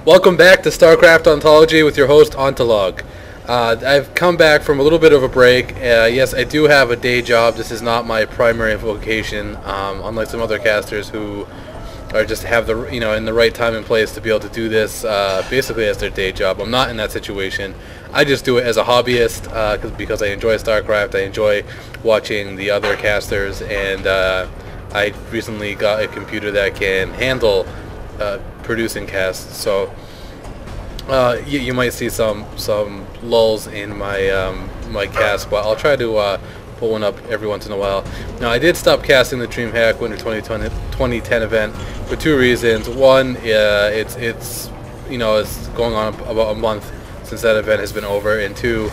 Welcome back to StarCraft Ontology with your host, Ontolog. I've come back from a little bit of a break. Yes, I do have a day job. This is not my primary vocation, unlike some other casters who are just have the in the right time and place to be able to do this basically as their day job. I'm not in that situation. I just do it as a hobbyist because I enjoy StarCraft. I enjoy watching the other casters, and I recently got a computer that can handle producing casts, so you might see some lulls in my my cast, but I'll try to pull one up every once in a while. Now, I did stop casting the DreamHack Winter 2010 event for two reasons. One, it's going on about a month since that event has been over, and two,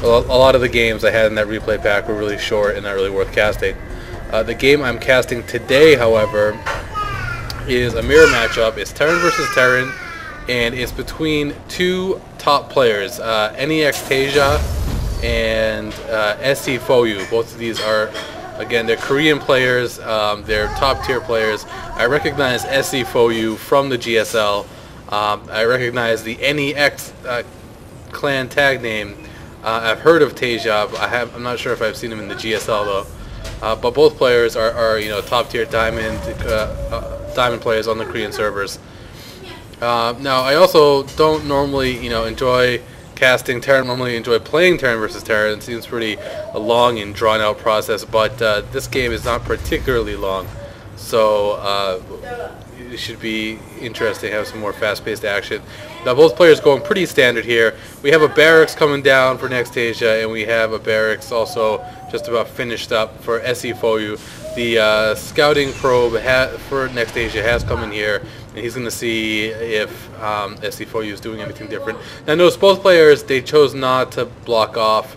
a lot of the games I had in that replay pack were really short and not really worth casting. The game I'm casting today, however, is a mirror matchup. It's Terran versus Terran, and it's between two top players, NEXtaeJa and sCfOu. Both of these are, again, they're Korean players. They're top tier players. I recognize sCfOu from the GSL. I recognize the NEX clan tag name. I've heard of TEJa. I'm not sure if I've seen him in the GSL though. But both players are top tier diamond players on the Korean servers. Now, I also don't normally enjoy casting Terran. Normally enjoy playing Terran versus Terran. It seems pretty a long and drawn out process, but this game is not particularly long, so it should be interesting to have some more fast-paced action. Now, both players going pretty standard here. We have a barracks coming down for NEXtaeJa, and we have a barracks also just about finished up for sCfOu. The scouting probe for NEXtaeJa has come in here, and he's going to see if sCfOu is doing anything different. Now, notice both players, they chose not to block off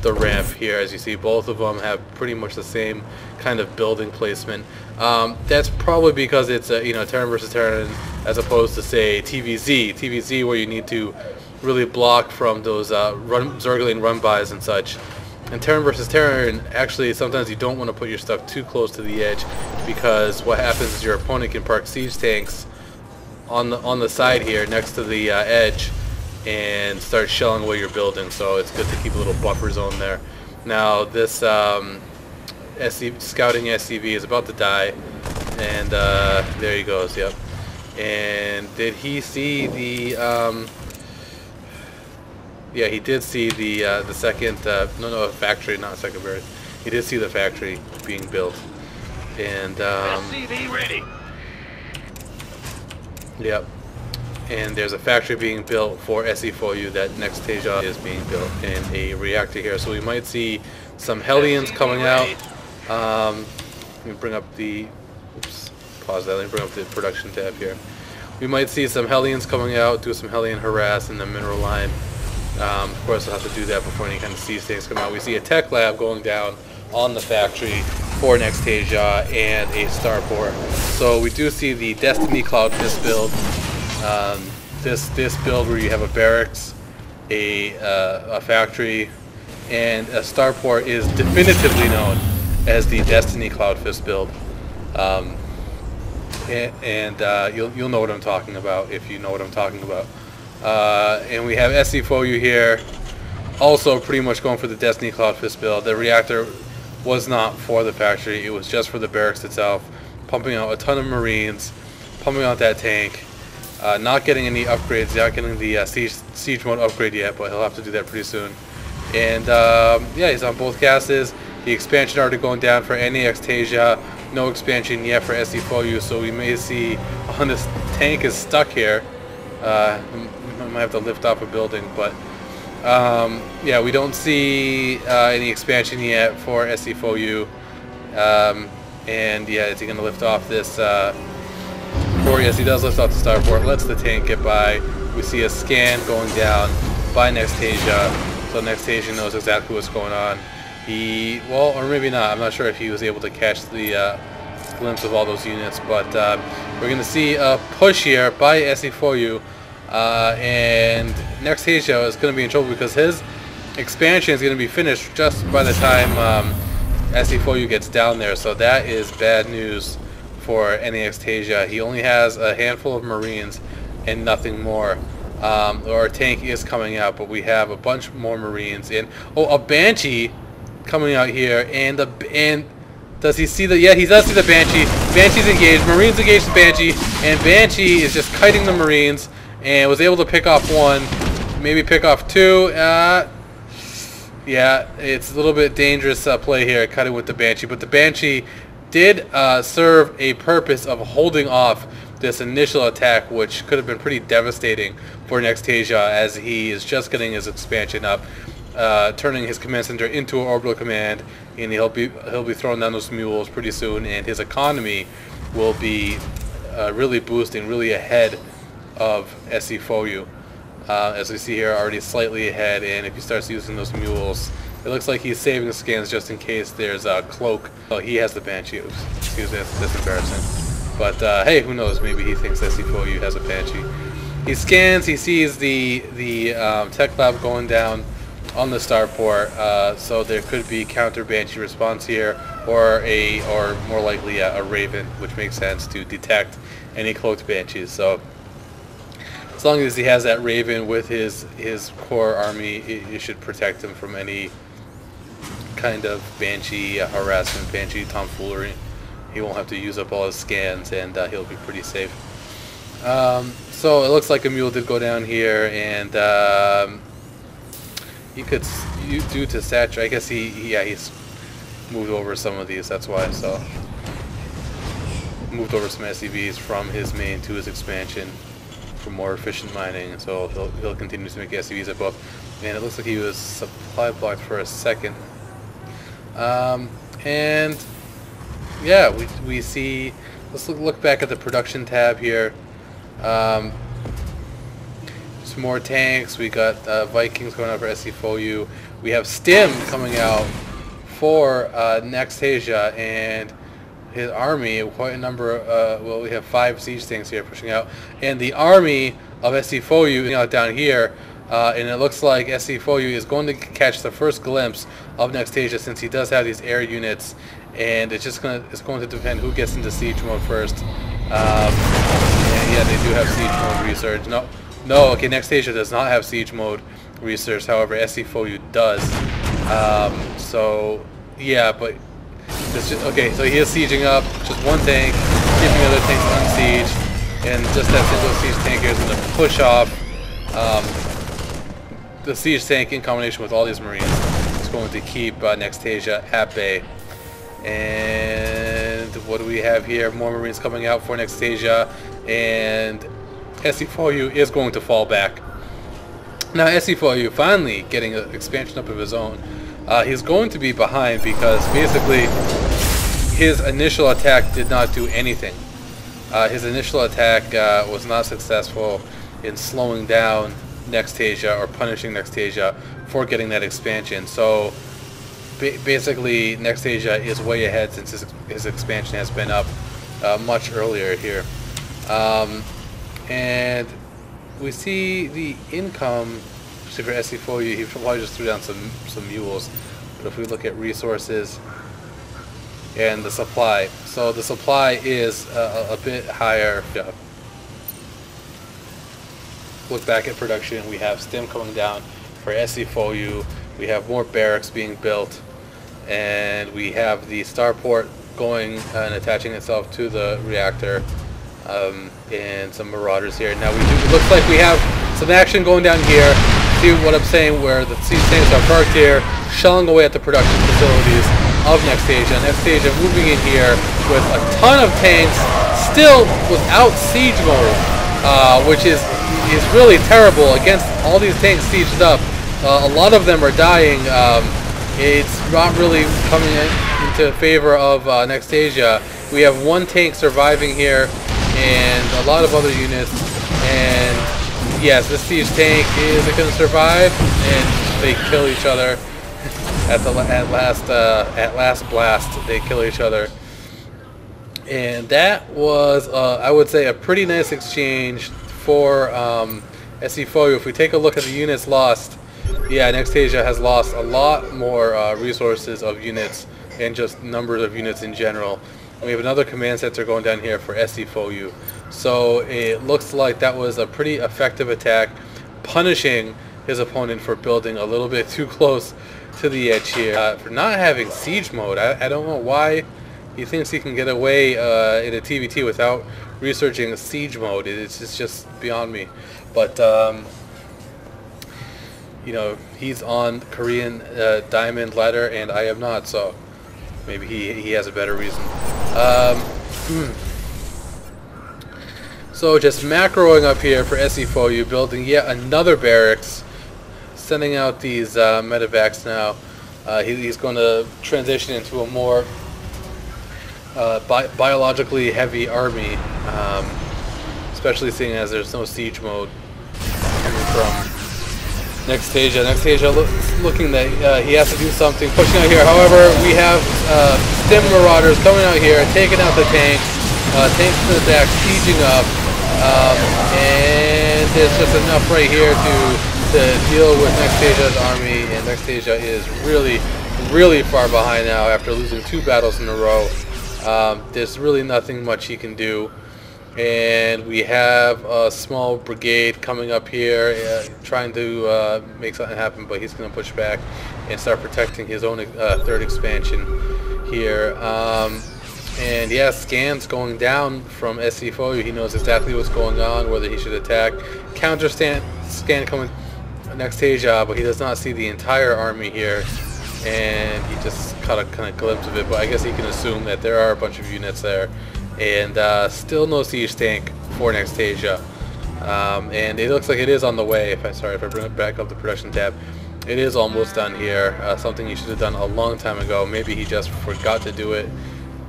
the ramp here. As you see, both of them have pretty much the same kind of building placement. That's probably because it's Terran versus Terran as opposed to, say, TVZ where you need to really block from those Zergling run-bys and such. And Terran versus Terran, actually, sometimes you don't want to put your stuff too close to the edge, because what happens is your opponent can park siege tanks on the side here next to the edge and start shelling away your building. So it's good to keep a little buffer zone there. Now, this scouting SCV is about to die, and there he goes. Yep. And did he see the? Yeah, he did see the second, factory, not second barracks. He did see the factory being built, and SCV ready. Yep. And there's a factory being built for sCfOu that NEXtaeJa is being built, and a reactor here. So we might see some Hellions coming out. Let me bring up the, pause that. Let me bring up the production tab here. We might see some Hellions coming out, do some Hellion harass in the mineral line. Of course, I'll have to do that before any kind of siege things come out. We see a tech lab going down on the factory for NEXtaeJa and a starport. So we do see the Destiny Cloud Fist build. This build where you have a barracks, a factory, and a starport is definitively known as the Destiny Cloud Fist build. You'll know what I'm talking about if you know what I'm talking about. And we have sCfOu here, also pretty much going for the Destiny Cloud Fist build. The reactor was not for the factory, it was just for the barracks itself, pumping out a ton of Marines, pumping out that tank, not getting any upgrades, not getting the siege mode upgrade yet, but he'll have to do that pretty soon. And yeah, he's on both casts. The expansion already going down for NEXtaeJa, no expansion yet for sCfOu, so we may see this tank is stuck here. We might have to lift off a building, but yeah, we don't see any expansion yet for sCfOu. And yeah, is he going to lift off this port? Yes, he does lift off the starport, lets the tank get by. We see a scan going down by NEXtaeJa, so NEXtaeJa knows exactly what's going on. Well, or maybe not, I'm not sure if he was able to catch the glimpse of all those units, but we're going to see a push here by sCfOu. And NEXtaeJa is going to be in trouble because his expansion is going to be finished just by the time sCfOu gets down there. So that is bad news for NEXtaeJa. He only has a handful of Marines and nothing more. Our tank is coming out, but we have a bunch more Marines in. Oh, a Banshee coming out here, and does he see the? Yeah, he does see the Banshee. Banshee's engaged. Marines engaged the Banshee, and Banshee is just kiting the Marines, and was able to pick off one, maybe pick off two. Yeah, it's a little bit dangerous play here, cutting with the Banshee, but the Banshee did serve a purpose of holding off this initial attack, which could have been pretty devastating for NEXtaeJa, as he is just getting his expansion up, turning his command center into an orbital command, and he'll be throwing down those mules pretty soon, and his economy will be really boosting, really ahead of sCfOu. As we see here, already slightly ahead, and if he starts using those mules, it looks like he's saving the scans just in case there's a cloak. Oh, he has the Banshee. Oops. Excuse me, that's embarrassing. But hey, who knows? Maybe he thinks sCfOu has a Banshee. He scans. He sees the tech lab going down on the starport. So there could be counter Banshee response here, or more likely a Raven, which makes sense to detect any cloaked Banshees. So as long as he has that Raven with his core army, it should protect him from any kind of Banshee harassment, Banshee tomfoolery. He won't have to use up all his scans, and he'll be pretty safe. So it looks like a mule did go down here, and he could due to saturate. I guess he's moved over some of these. That's why. So moved over some SCVs from his main to his expansion for more efficient mining. So he'll continue to make SCVs at both. And it looks like he was supply blocked for a second. And yeah, we see. Let's look back at the production tab here. Some more tanks. We got Vikings going out for sCfOu. We have Stim coming out for NEXtaeJa and his army. Quite a number. Well, we have 5 siege tanks here pushing out, and the army of sCfOu is out down here. And it looks like sCfOu is going to catch the first glimpse of NEXtaeJa, since he does have these air units, and it's going to depend who gets into siege mode first. And yeah, they do have siege mode research. No, okay, NEXtaeJa does not have siege mode research. However, sCfOu does. So yeah, but it's just, okay. So he is sieging up just one tank, keeping the other tanks on siege, and just that single siege tank here is going to push off the siege tank in combination with all these Marines. It's going to keep NEXtaeJa at bay. And what do we have here? More Marines coming out for NEXtaeJa, and sCfOu is going to fall back. Now sCfOu finally getting an expansion up of his own. He's going to be behind because basically his initial attack did not do anything. His initial attack was not successful in slowing down NEXtaeJa or punishing NEXtaeJa for getting that expansion. So basically NEXtaeJa is way ahead, since his expansion has been up much earlier here. And we see the income for sCfOu. He probably just threw down some mules, but if we look at resources and the supply, so the supply is a bit higher. Yeah. Look back at production. We have Stim coming down for sCfOu. We have more barracks being built, and we have the starport going and attaching itself to the reactor, and some marauders here. Now it looks like we have some action going down here. See what I'm saying, where the siege tanks are parked here, shelling away at the production facilities of NEXtaeJa. NEXtaeJa moving in here with a ton of tanks, still without siege mode, which is really terrible against all these tanks sieged up. A lot of them are dying. It's not really coming into favor of NEXtaeJa. We have one tank surviving here, and a lot of other units. And yes, this siege tank is going to survive, and they kill each other at last blast. They kill each other, and that was I would say a pretty nice exchange for sCfOu. If we take a look at the units lost, yeah, NEXtaeJa has lost a lot more resources of units and just numbers of units in general. We have another command center going down here for sCfOu. So it looks like that was a pretty effective attack, punishing his opponent for building a little bit too close to the edge here. For not having siege mode, I don't know why he thinks he can get away in a TVT without researching siege mode. It's just beyond me. But you know, he's on Korean diamond ladder and I am not, so maybe he has a better reason. So just macroing up here for sCfOu, building yet another barracks, sending out these medevacs now. He's going to transition into a more biologically heavy army, especially seeing as there's no siege mode coming from NEXtaeJa. NEXtaeJa looking that he has to do something, pushing out here. However, we have stim marauders coming out here, taking out the tank. Tanks to the back, sieging up, and there's just enough right here to deal with NEXtaeJa's army. And NEXtaeJa is really far behind now after losing 2 battles in a row. There's really nothing much he can do. And we have a small brigade coming up here, trying to make something happen, but he's going to push back and start protecting his own 3rd expansion here. And yeah, scans going down from sCfOu. He knows exactly what's going on, whether he should attack. Counter scan coming NEXtaeJa, but he does not see the entire army here. And he just caught a kind of glimpse of it, but I guess he can assume that there are a bunch of units there. And still no siege tank for NEXtaeJa. And it looks like it is on the way. If I bring it back up the production tab, it is almost done here. Something he should have done a long time ago. Maybe he just forgot to do it.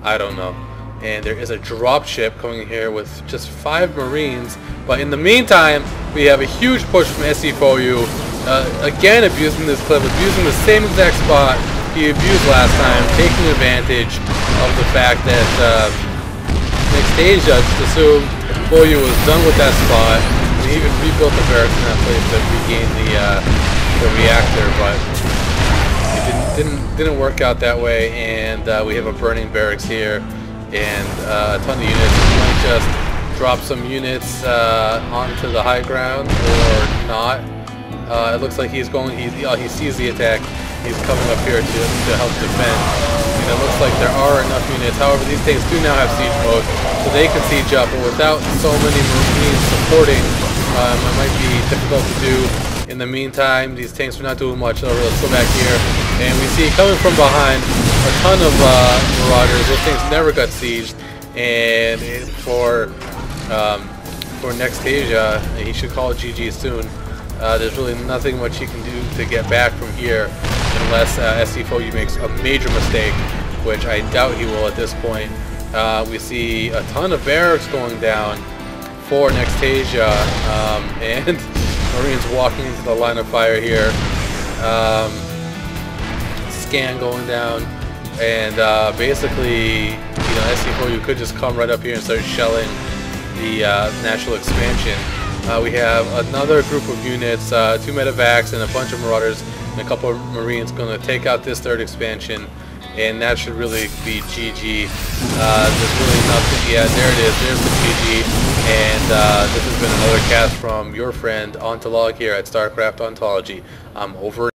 I don't know. And there is a drop ship coming here with just 5 Marines. But in the meantime, we have a huge push from sCfOu. Again, abusing this clip, abusing the same exact spot he abused last time, taking advantage of the fact that NEXtaeJa just assumed Fouyu was done with that spot. And he even rebuilt the barracks in that place to regain the reactor, but it didn't work out that way. And we have a burning barracks here, and a ton of units. He might just drop some units onto the high ground or not. It looks like he's going. He sees the attack. He's coming up here to help defend. And it looks like there are enough units. However, these tanks do now have siege mode, so they can siege up. But without so many Marines supporting, it might be difficult to do. In the meantime, these tanks are not doing much. So let's go back here, and we see coming from behind a ton of marauders. Those tanks never got sieged, and for NEXtaeJa, he should call it GG soon. There's really nothing much he can do to get back from here unless sCfOu makes a major mistake, which I doubt he will at this point. We see a ton of barracks going down for NEXtaeJa, and Marines walking into the line of fire here. Scan going down, and basically, you know, sCfOu could just come right up here and start shelling the national expansion. We have another group of units, 2 medevacs and a bunch of marauders and a couple of Marines going to take out this 3rd expansion, and that should really be GG. There's really nothing. Yeah, there it is. There's the GG. And this has been another cast from your friend Ontolog here at StarCraft Ontology. I'm over.